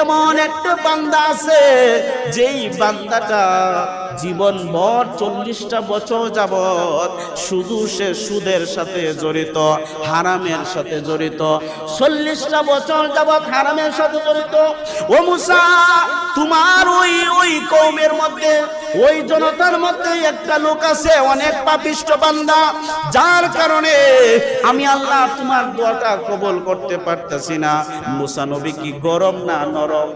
এমন একটা বান্দা আছে যেই বান্দাটা জীবনভর 40টা বছর যাবত শুধু সে সুদের সাথে জড়িত, হারামের সাথে জড়িত, 40টা বছর যাবত হারামের সাথে জড়িত। ও মুসা, তোমার ওই কওমের মধ্যে, ওই জনতার মধ্যে একটা লোক আছে অনেক পাপিষ্ট বান্দা, যার কারণে আমি আল্লাহ তোমার দোয়াটা কবুল করতে পারতেছি না। মুসা নবী কি গরম না নরম?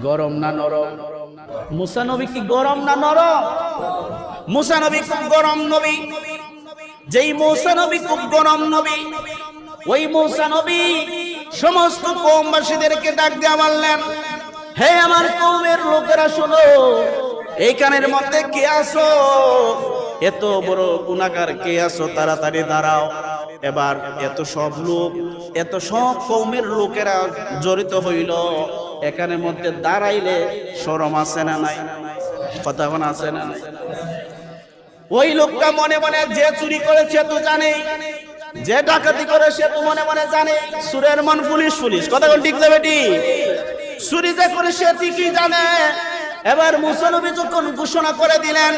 গরম না নরম? মুসা নবী কি গরম না নরম? মুসা নবী খুব গরম নবী। যেই মুসা নবী খুব গরম নবী, ওই মুসা নবী সমস্ত কওমবাসীদেরকে ডাক দিয়ে বললেন, হে আমার কওমের লোকেরা শোনো, এইখানের মধ্যে কে আছো? এত বড় গুনাহগার কে আছো? তাড়াতাড়ি দাঁড়াও। এবার এত সব লোক, এত সব কওমের লোকেরা জড়িত হইল, এখানের মধ্যে দাঁড়াইলে শরম আছে না নাই? কথা কোন আছে না নাই? ওই লোকটা মনে মনে যে চুরি করেছে তো জানে, যে ডাকাতি করে সে তো মনে মনে জানে। সুরের মন পুলিশ পুলিশ, কথা কোন ঠিক দেবে? চুরি যে করে সে ঠিকই জানে। এবার মুসা নবী যখন ঘোষণা করে দিলেন,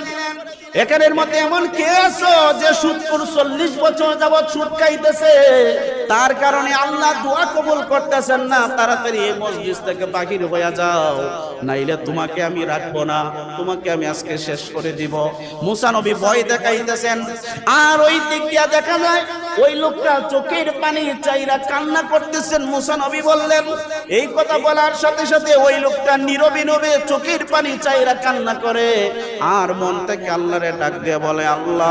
এখানের মধ্যে এমন কে আছো যে সুদখোর 40 বছর যাবত সুদ খাইতেছে, তার কারণে আল্লাহ দোয়া কবুল করতেছেন না, তাড়াতাড়ি এই মসজিদ থেকে বাহির হয়ে যাও, নাইলে তোমাকে আমি রাখবো না, তোমাকে আমি আজকে শেষ করে দিব। মুসা নবী ভয় দেখাইতেছেন। আর ওই দিক দিয়া দেখা যায় ওই লোকটা চোখের পানি চাইরা কান্না করতেছেন। মুসা নবী বললেন, এই কথা বলার সাথে সাথে ওই লোকটা নীরবে নীরবে চোখের পানি চাইরা কান্না করে, আর মন থেকে আল্লাহরে ডাক দিয়ে বলে, আল্লাহ,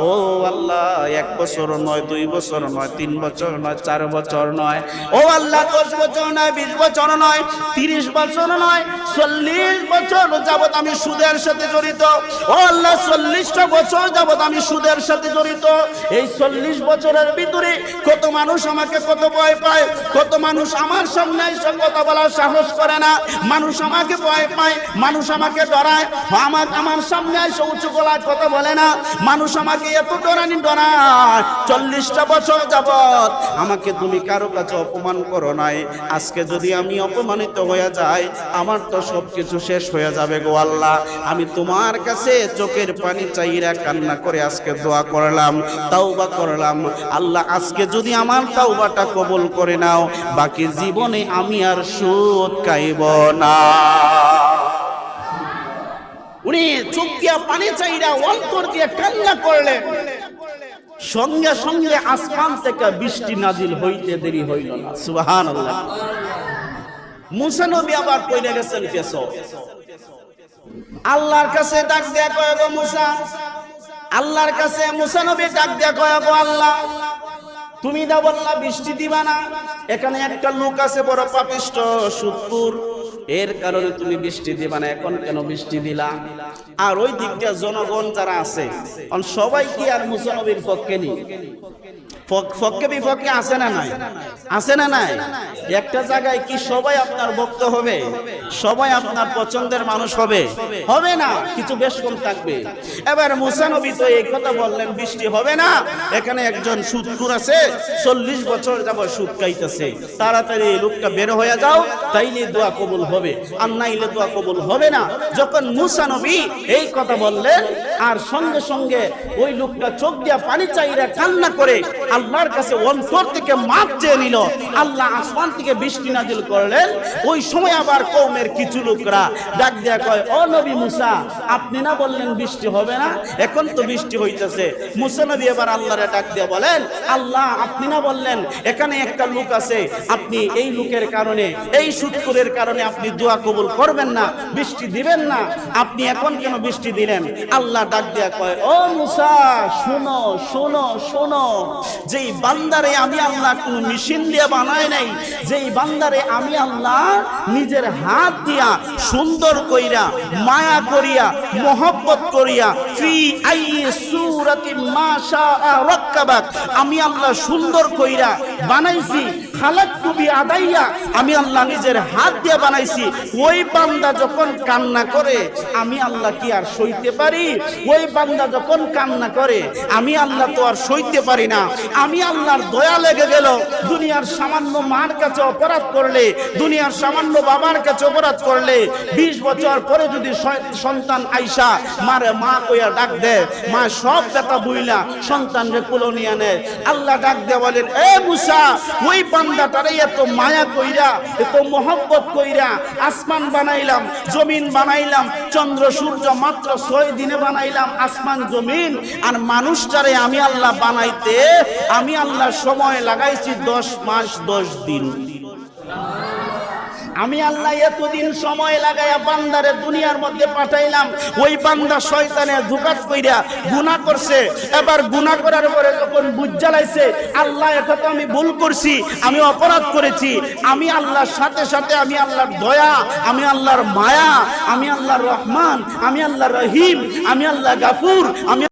ও আল্লাহ, 1 বছর নয়, 2 বছর নয়, 3 বছর নয়, 4 বছর নয়, ও আল্লাহ, 10 বছর নয়, 20 বছর নয়, 30 বছর নয়, 40 বছর যাবত আমি সুদের সাথে জড়িত। ও আল্লাহ, 40টা বছর যাবত আমি সুদের সাথে জড়িত। এই 40 বছরের ভিতরে কত মানুষ আমাকে কত ভয় পায়, কত মানুষ আমার সামনে এসে কথা বলার সাহস করে না, মানুষ আমাকে ভয় পায়, মানুষ আমাকে ডরায়, আমার সামনে এসে উঁচু গলায় কথা বলে না, মানুষ আমাকে এত ডরানি ডরায়। 40টা বছর যাবত আমাকে তুমি কারো কাছে অপমান করো নাই, আজকে যদি আমি অপমানিত হয়ে যাই, আমার তো সবকিছু শেষ হয়ে যাবে গো আল্লাহ। আমি তোমার কাছে চোখের পানি চাইরা কান্না করে আজকে দোয়া করলাম, তাওবা করলাম, আল্লাহ আজকে যদি আমার তাওবাটা কবুল করে নাও, বাকি জীবনে আমি আর সুদ খাইব না। উনি চোখ দিয়া পানি চাইরা অন্তর দিয়ে কান্না করলেন। সঙ্গে সঙ্গে আসমান থেকে বৃষ্টি নাজিল হইতে দেরি হইল না। সুবহানাল্লাহ। মুসা নবী আবার কইরা গেছেন কেসো, আল্লাহর কাছে ডাক দেয়া কয়, গো মুসা, আল্লাহর কাছে মুসা নবী ডাক দেয়া কয়, গো আল্লাহ, তুমি না বললা বৃষ্টি দিবা না, এখানে একটা লোক আছে বড় পাপিষ্ট সুদখোর, এর কারণে তুমি বৃষ্টি দিবা না, এখন কেন বৃষ্টি দিলা? আর ওই দিকটা জনগণ যারা আছে সবাই কি আর মুসা নবীর পক্ষে নি? পক্ষে বিপক্ষে আছে না নাই? আছে না নাই? একটা জায়গায় কি সবাই আপনার ভক্ত হবে? সবাই আপনার পছন্দের মানুষ হবে? হবে না, কিছু বেশ কম থাকবে। এবার মুসা নবী তো এই কথা বললেন, বৃষ্টি হবে না, এখানে একজন সুদখোর আছে, 40 বছর যাবত সুদ খাইতেছে, তাড়াতাড়ি এই লোকটা বের হয়ে যাও, তাইলে দোয়া কবুল হবে, আর নাইলে দোয়া কবুল হবে না। যখন মুসা নবী এই কথা বললেন, আর সঙ্গে সঙ্গে ওই লোকটা চোখ দিয়া পানি চাইরা কান্না করে আল্লাহর কাছে অন্তর থেকে মাপ চেয়ে নিল, আল্লাহ আসমান থেকে বৃষ্টি নাজিল করলেন। ওই সময় আবার কওমের কিছু লোকরা ডাক দেয়া কয়, ও নবী মুসা, আপনি না বললেন বৃষ্টি হবে না, এখন তো বৃষ্টি হইতেছে। মুসা নবী এবার আল্লাহরে ডাক দিয়ে বলেন, আল্লাহ, আপনি না বললেন এখানে একটা লোক আছে, আপনি এই লোকের কারণে, এই সুদখোরের কারণে আপনি দোয়া কবুল করবেন না, বৃষ্টি দিবেন না, আপনি এখন কেন বৃষ্টি দিলেন? আল্লাহ ডাক দেয়া কয়, ও মুসা, শোনো শোনো শোনো, যেই বান্দারে আমি আল্লাহ কোনো মেশিন দিয়ে বানাই নাই, যেই বান্দারে আমি আল্লাহ নিজের হাত দিয়া সুন্দর কইরা, মায়া করিয়া, মোহব্বত করিয়া, ফি আই সূরাতিন মা শাআ রাক্কা রাক্কাবাক, আমি আল্লাহ সুন্দর কইরা বানাইছি, খালাকতু বিয়াদাইয়া, আমি আল্লাহ নিজের হাত দিয়ে বানাইছি। ওই বান্দা যখন কান্না করে আমি আল্লাহ কি আর সইতে পারি? ওই বান্দা যখন কান্না করে আমি আল্লাহ তো আর সইতে পারি না। আমি আল্লাহর দয়া লেগে গেল। দুনিয়ার সামান্য মার কাছে অপরাধ করলে, দুনিয়ার সামান্য বাবার কাছে অপরাধ করলে, 20 বছর পরে যদি সন্তান আইসা মারে মা কইয়া ডাক দেয়, মা সব ব্যথা বুইলা সন্তানরে কোলে নিয়ে নেয়। আল্লাহ ডাক দিয়ে বলেন, এ মুসা, ওই বান্দাটারে এত মায়া কইরা, এত মহব্বত কইরা আসমান বানাইলাম, জমিন বানাইলাম, চন্দ্র সূর্য মাত্র 6 দিনে বানাইলাম আসমান জমিন, আর মানুষটারে আমি আল্লাহ বানাইতে আমি আল্লাহ সময় লাগাইছি 10 মাস 10 দিন। আমি আল্লাহ এতদিন সময় লাগাইয়া বান্দারে দুনিয়ার মধ্যে পাঠাইলাম। ওই বান্দা শয়তানের ধোঁকাত কইরা গুনাহ করছে। এবার গুনাহ করার পরে যখন বুঝ জ্বালাইছে, আল্লাহ এটা তো আমি ভুল করছি, আমি অপরাধ করেছি, আমি আল্লাহর সাথে সাথে আমি আল্লাহর দয়া, আমি আল্লাহর মায়া, আমি আল্লাহর রহমান, আমি আল্লাহর রহিম, আমি আল্লাহ গাফুর, আমি